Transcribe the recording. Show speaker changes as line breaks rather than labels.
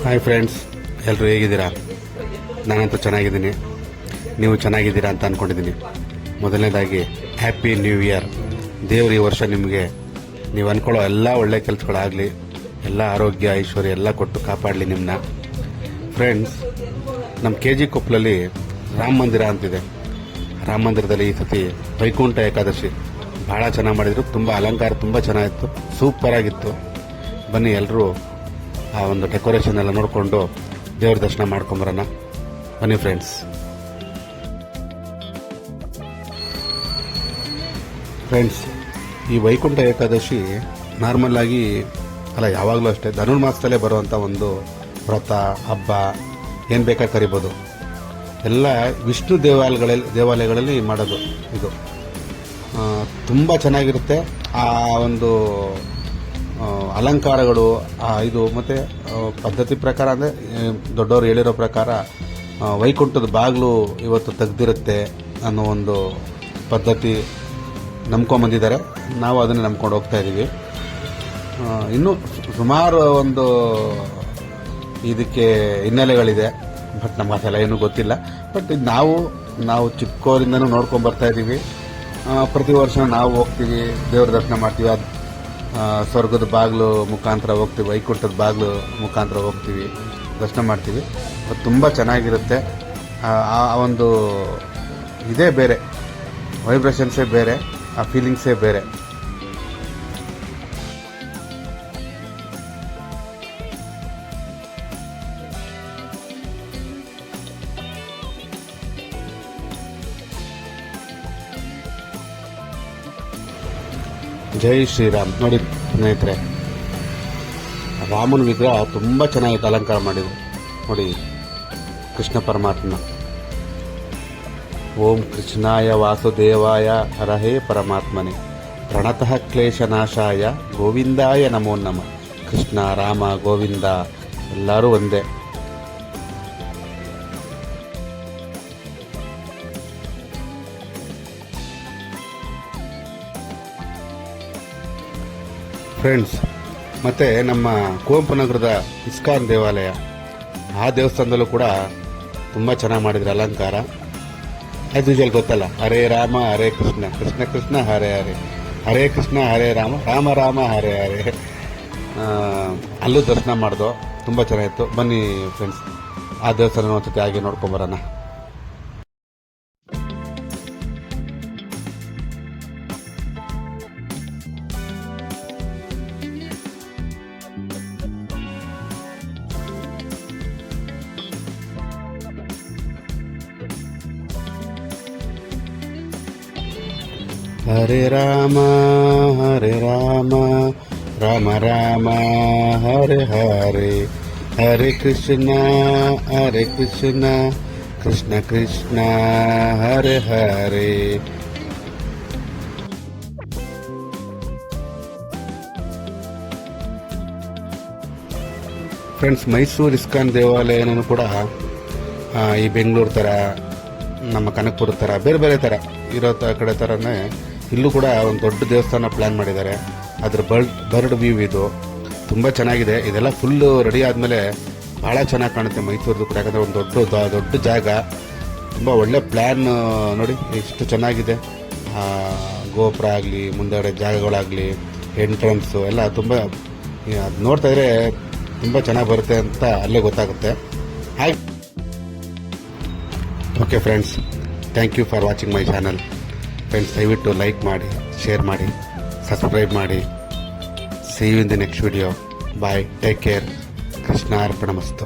Hi friends, ಎಲ್ಲರೂ ಹೇಗಿದ್ದೀರಾ? ನಾನಂತೂ ಚೆನ್ನಾಗಿದ್ದೀನಿ. ನೀವು ಚೆನ್ನಾಗಿದ್ದೀರಾ ಅಂತ ಅಂದ್ಕೊಂಡಿದ್ದೀನಿ. ಮೊದಲನೇದಾಗಿ ಹ್ಯಾಪಿ ನ್ಯೂ ಇಯರ್. ದೇವರು ಈ ವರ್ಷ ನಿಮಗೆ ನೀವು ಅಂದ್ಕೊಳ್ಳೋ ಎಲ್ಲ ಒಳ್ಳೆ ಕೆಲಸಗಳಾಗಲಿ, ಎಲ್ಲ ಆರೋಗ್ಯ ಐಶ್ವರ್ಯ ಎಲ್ಲ ಕೊಟ್ಟು ಕಾಪಾಡಲಿ ನಿಮ್ಮನ್ನ. ಫ್ರೆಂಡ್ಸ್, ನಮ್ಮ KG ಕೊಪ್ಪಲಲ್ಲಿ ರಾಮ ಮಂದಿರ ಅಂತಿದೆ. ರಾಮ ಮಂದಿರದಲ್ಲಿ ಈ ಸತಿ ವೈಕುಂಠ ಏಕಾದಶಿ ಭಾಳ ಚೆನ್ನಾಗಿ ಮಾಡಿದರು. ತುಂಬ ಅಲಂಕಾರ ತುಂಬ ಚೆನ್ನಾಗಿತ್ತು, ಸೂಪರ್ ಆಗಿತ್ತು. ಬನ್ನಿ ಎಲ್ಲರೂ ಆ ಒಂದು ಡೆಕೋರೇಷನ್ ಎಲ್ಲ ನೋಡಿಕೊಂಡು ದೇವ್ರ ದರ್ಶನ ಮಾಡ್ಕೊಂಬರೋಣ. ಬನ್ನಿ ಫ್ರೆಂಡ್ಸ್. ಈ ವೈಕುಂಠ ಏಕಾದಶಿ ನಾರ್ಮಲ್ ಆಗಿ ಅಲ್ಲ, ಯಾವಾಗಲೂ ಅಷ್ಟೇ ಧನುರ್ಮಾಸದಲ್ಲೇ ಬರುವಂಥ ಒಂದು ವ್ರತ, ಹಬ್ಬ, ಏನು ಬೇಕಾದ್ರೆ ಕರಿಬೋದು. ಎಲ್ಲ ವಿಷ್ಣು ದೇವಾಲಯಗಳಲ್ಲಿ ಮಾಡೋದು ಇದು. ತುಂಬ ಚೆನ್ನಾಗಿರುತ್ತೆ. ಆ ಒಂದು ಅಲಂಕಾರಗಳು ಇದು ಮತ್ತು ಪದ್ಧತಿ ಪ್ರಕಾರ ಅಂದರೆ ದೊಡ್ಡವರು ಹೇಳಿರೋ ಪ್ರಕಾರ ವೈಕುಂಠದ ಬಾಗಿಲು ಇವತ್ತು ತೆಗ್ದಿರುತ್ತೆ ಅನ್ನೋ ಒಂದು ಪದ್ಧತಿ ನಂಬ್ಕೊಂಬಂದಿದ್ದಾರೆ. ನಾವು ಅದನ್ನೇ ನಂಬ್ಕೊಂಡು ಹೋಗ್ತಾ ಇದ್ದೀವಿ. ಇನ್ನೂ ಸುಮಾರು ಒಂದು ಇದಕ್ಕೆ ಹಿನ್ನೆಲೆಗಳಿದೆ, ಬಟ್ ನಮ್ಗೆ ಅದೆಲ್ಲ ಏನೂ ಗೊತ್ತಿಲ್ಲ. ಬಟ್ ಇದು ನಾವು ಚಿಕ್ಕವರಿಂದನೂ ನೋಡ್ಕೊಂಡು ಬರ್ತಾ ಇದ್ದೀವಿ. ಪ್ರತಿ ವರ್ಷ ನಾವು ಹೋಗ್ತೀವಿ, ದೇವ್ರ ದರ್ಶನ ಮಾಡ್ತೀವಿ. ಅದು ಸ್ವರ್ಗದ ಬಾಗಿಲು ಮುಖಾಂತರ ಹೋಗ್ತೀವಿ, ವೈಕುಂಠದ ಬಾಗಿಲು ಮುಖಾಂತರ ಹೋಗ್ತೀವಿ, ದರ್ಶನ ಮಾಡ್ತೀವಿ. ಅದು ತುಂಬ ಚೆನ್ನಾಗಿರುತ್ತೆ. ಆ ಒಂದು ಇದೇ ಬೇರೆ, ವೈಬ್ರೇಷನ್ಸೇ ಬೇರೆ, ಆ ಫೀಲಿಂಗ್ಸೇ ಬೇರೆ. ಜೈ ಶ್ರೀರಾಮ್. ನೋಡಿ ಸ್ನೇಹಿತರೆ, ರಾಮನ ವಿಗ್ರಹ ತುಂಬ ಚೆನ್ನಾಗಿತ್ತು, ಅಲಂಕಾರ ಮಾಡಿದ್ರು ನೋಡಿ. ಕೃಷ್ಣ ಪರಮಾತ್ಮ. ಓಂ ಕೃಷ್ಣಾಯ ವಾಸುದೇವಾಯ ಹರಹೇ ಪರಮಾತ್ಮನೆ ಪ್ರಣತಃ ಕ್ಲೇಶನಾಶಾಯ ಗೋವಿಂದಾಯ ನಮೋ ನಮಃ. ಕೃಷ್ಣ, ರಾಮ, ಗೋವಿಂದ ಎಲ್ಲರೂ ಒಂದೇ. ಫ್ರೆಂಡ್ಸ್, ಮತ್ತು ನಮ್ಮ ಕುವೆಂಪು ನಗರದ ಇಸ್ಕಾನ್ ದೇವಾಲಯ, ಆ ದೇವಸ್ಥಾನದಲ್ಲೂ ಕೂಡ ತುಂಬ ಚೆನ್ನಾಗಿ ಮಾಡಿದ್ರು ಅಲಂಕಾರ. ಆ್ಯಸ್ ಯೂಶುವಲ್ ಗೊತ್ತಲ್ಲ, ಹರೇ ರಾಮ ಹರೇ ಕೃಷ್ಣ, ಕೃಷ್ಣ ಕೃಷ್ಣ ಹರೇ ಹರೇ, ಹರೇ ಕೃಷ್ಣ ಹರೇ ರಾಮ, ರಾಮ ರಾಮ ಹರೇ ಹರೇ. ಅಲ್ಲೂ ದರ್ಶನ ಮಾಡ್ದೋ, ತುಂಬ ಚೆನ್ನಾಗಿತ್ತು. ಬನ್ನಿ ಫ್ರೆಂಡ್ಸ್, ಆ ದೇವಸ್ಥಾನ ಒಂದ್ಸತಿ ಹಾಗೆ ನೋಡ್ಕೊಂಬರೋಣ. ಹರೇ ರಾಮ ರಾಮ ರಾಮ ಹರೇ ಹರೇ, ಹರೇ ಕೃಷ್ಣ ಕೃಷ್ಣ ಕೃಷ್ಣ ಹರೇ ಹರೇ. ಫ್ರೆಂಡ್ಸ್, ಮೈಸೂರು ಇಸ್ಕಾನ್ ದೇವಾಲಯನೂ ಕೂಡ ಈ ಬೆಂಗಳೂರು ಥರ, ನಮ್ಮ ಕನಕಪುರ ಥರ, ಬೇರೆ ಬೇರೆ ಥರ ಇರೋ ಕಡೆ ಥರನೇ ಇಲ್ಲೂ ಕೂಡ ಒಂದು ದೊಡ್ಡ ದೇವಸ್ಥಾನ ಪ್ಲ್ಯಾನ್ ಮಾಡಿದ್ದಾರೆ. ಅದ್ರ ಬರ್ಡ್ ವ್ಯೂ ಇದು ತುಂಬ ಚೆನ್ನಾಗಿದೆ. ಇದೆಲ್ಲ ಫುಲ್ಲು ರೆಡಿ ಆದಮೇಲೆ ಭಾಳ ಚೆನ್ನಾಗಿ ಕಾಣುತ್ತೆ ಮೈಸೂರದು ಕೂಡ, ಯಾಕಂದರೆ ಒಂದು ದೊಡ್ಡ ಜಾಗ, ತುಂಬ ಒಳ್ಳೆ ಪ್ಲ್ಯಾನ್. ನೋಡಿ ಎಷ್ಟು ಚೆನ್ನಾಗಿದೆ. ಗೋಪುರ ಆಗಲಿ, ಮುಂದೆಗಡೆ ಜಾಗಗಳಾಗಲಿ, ಎಂಟ್ರೆನ್ಸು ಎಲ್ಲ ತುಂಬ, ಅದು ನೋಡ್ತಾ ಇದ್ರೆ ತುಂಬ ಚೆನ್ನಾಗಿ ಬರುತ್ತೆ ಅಂತ ಅಲ್ಲೇ ಗೊತ್ತಾಗುತ್ತೆ. ಹಾಗೆ okay friends, thank you for watching my channel. Friends, ದಯವಿಟ್ಟು ಲೈಕ್ ಮಾಡಿ, ಶೇರ್ ಮಾಡಿ, ಸಬ್ಸ್ಕ್ರೈಬ್ ಮಾಡಿ. See you in the next video. Bye. Take care. Krishna ಅರ್ಪಣಮಸ್ತು.